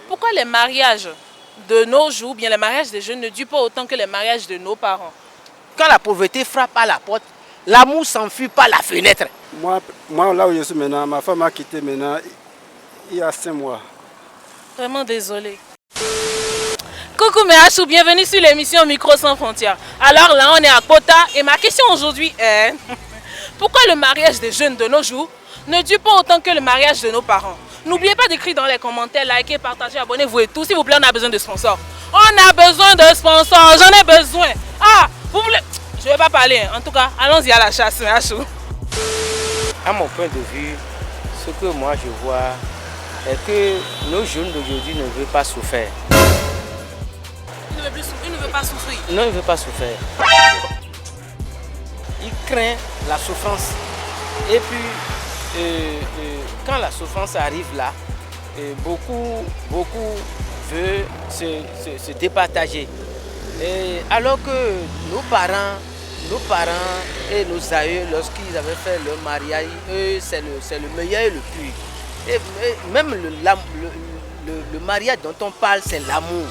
pourquoi les mariages de nos jours, bien les mariages des jeunes ne durent pas autant que les mariages de nos parents? Quand la pauvreté frappe à la porte, l'amour s'enfuit par la fenêtre. Moi, là où je suis maintenant, ma femme m'a quitté maintenant il y a 5 mois. Vraiment désolé. Coucou mes Hachou, bienvenue sur l'émission Micro sans frontières. Alors là, on est à Kota et ma question aujourd'hui est pourquoi le mariage des jeunes de nos jours ne dure pas autant que le mariage de nos parents? N'oubliez pas d'écrire dans les commentaires, likez, partagez, abonnez-vous et tout. S'il vous plaît, on a besoin de sponsors. On a besoin de sponsors, j'en ai besoin. Ah, vous voulez... Je ne vais pas parler. En tout cas, allons-y à la chasse, mes Hachou. À mon point de vue, ce que moi je vois est que nos jeunes d'aujourd'hui ne veulent pas souffrir. Il ne veut pas souffrir. Non, il ne veut pas souffrir. Il craint la souffrance. Et puis, quand la souffrance arrive là, beaucoup veulent se départager. Alors que nos parents et nos aïeux, lorsqu'ils avaient fait leur mariage, eux, c'est le meilleur et le plus. Et même le mariage dont on parle, c'est l'amour.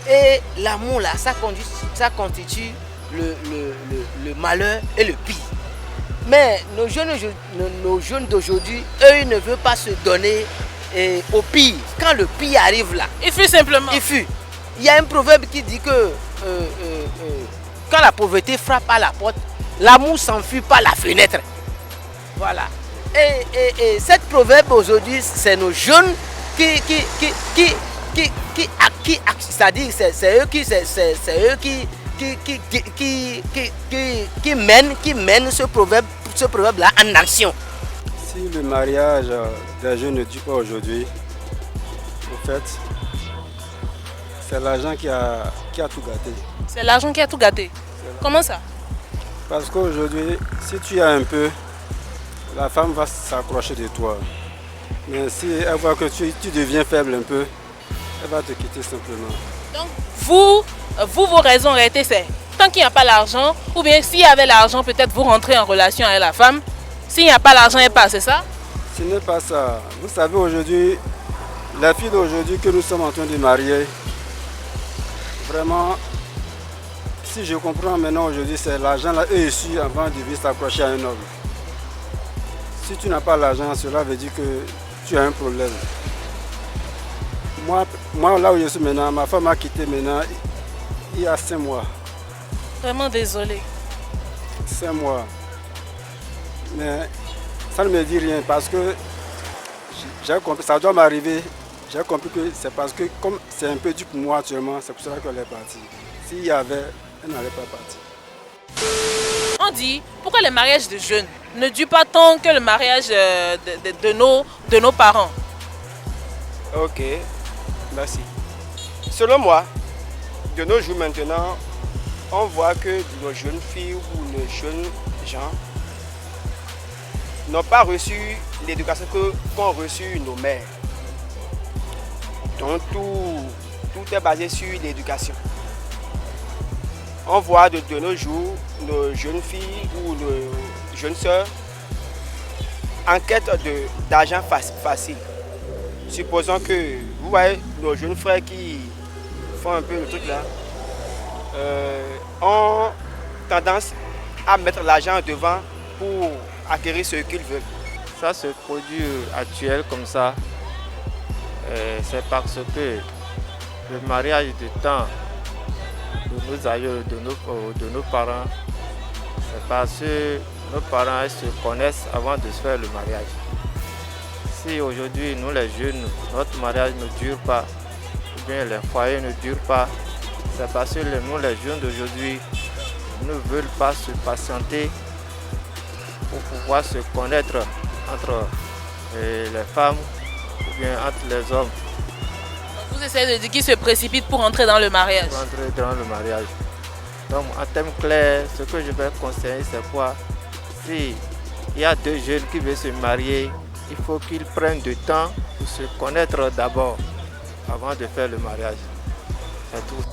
Et l'amour là, ça constitue le malheur et le pire. Mais nos jeunes d'aujourd'hui, eux, ils ne veulent pas se donner au pire. Quand le pire arrive là, il fuit simplement. Il fuit. Il y a un proverbe qui dit que quand la pauvreté frappe à la porte, l'amour s'enfuit par la fenêtre. Voilà. Et cette proverbe aujourd'hui, c'est nos jeunes c'est-à-dire c'est eux qui mènent ce proverbe là en action. Si le mariage des jeunes ne dure pas aujourd'hui, au fait, c'est l'argent qui a tout gâté. C'est l'argent qui a tout gâté. Comment ça? Parce qu'aujourd'hui, si tu as un peu, la femme va s'accrocher de toi. Mais si elle voit que tu deviens faible un peu, elle va te quitter simplement. Donc, vos raisons en réalité, c'est tant qu'il n'y a pas l'argent, ou bien s'il y avait l'argent, peut-être vous rentrez en relation avec la femme. S'il n'y a pas l'argent, elle part, c'est ça? Ce n'est pas ça. Vous savez, aujourd'hui, la fille d'aujourd'hui que nous sommes en train de marier, vraiment, si je comprends maintenant aujourd'hui, c'est l'argent là, eux issus avant de venir s'accrocher à un homme. Si tu n'as pas l'argent, cela veut dire que tu as un problème. Moi, là où je suis maintenant, ma femme m'a quitté maintenant il y a 5 mois. Vraiment désolé. 5 mois. Mais ça ne me dit rien parce que j'ai compris, ça doit m'arriver. J'ai compris que c'est parce que comme c'est un peu dur pour moi actuellement, c'est pour cela qu'elle est partie. S'il y avait, elle n'allait pas partir. On dit, pourquoi le mariage de jeunes ne dure pas tant que le mariage de nos parents? Ok, merci. Selon moi, de nos jours maintenant, on voit que nos jeunes filles ou nos jeunes gens n'ont pas reçu l'éducation qu'ont reçu nos mères. Donc tout est basé sur l'éducation. On voit de nos jours nos jeunes filles ou nos jeunes sœurs en quête d'argent facile. Supposons que vous voyez nos jeunes frères qui font un peu le truc là, ont tendance à mettre l'argent devant pour acquérir ce qu'ils veulent. Ça se produit actuel comme ça, c'est parce que le mariage du temps de nos aïeux, de nos parents, c'est parce que nos parents se connaissent avant de se faire le mariage. Si aujourd'hui, nous les jeunes, notre mariage ne dure pas, ou bien les foyers ne durent pas, c'est parce que nous les jeunes d'aujourd'hui ne veulent pas se patienter pour pouvoir se connaître entre les femmes ou bien entre les hommes. Vous essayez de dire qu'ils se précipitent pour entrer dans le mariage. Pour entrer dans le mariage. Donc en termes clairs, ce que je vais conseiller, c'est quoi? Si il y a deux jeunes qui veulent se marier, il faut qu'ils prennent du temps pour se connaître d'abord, avant de faire le mariage. C'est tout.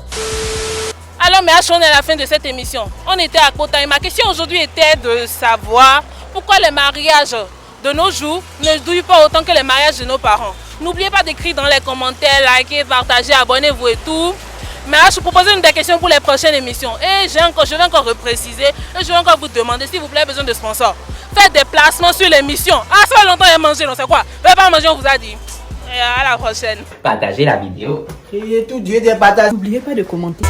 Alors, mais on est à la fin de cette émission. On était à Kota et ma question aujourd'hui était de savoir pourquoi les mariages de nos jours ne durent pas autant que les mariages de nos parents. N'oubliez pas d'écrire dans les commentaires, liker, partager, abonnez-vous et tout. Mais je vous propose une des questions pour les prochaines émissions. Et je vais encore repréciser. Et je vais encore vous demander, s'il vous plaît, besoin de sponsors. Faites des placements sur l'émission. Ah, ça fait longtemps qu'il a mangé, non, c'est quoi? Faites pas manger, on vous a dit. Et à la prochaine. Partagez la vidéo. Et tout Dieu des partages. N'oubliez pas de commenter.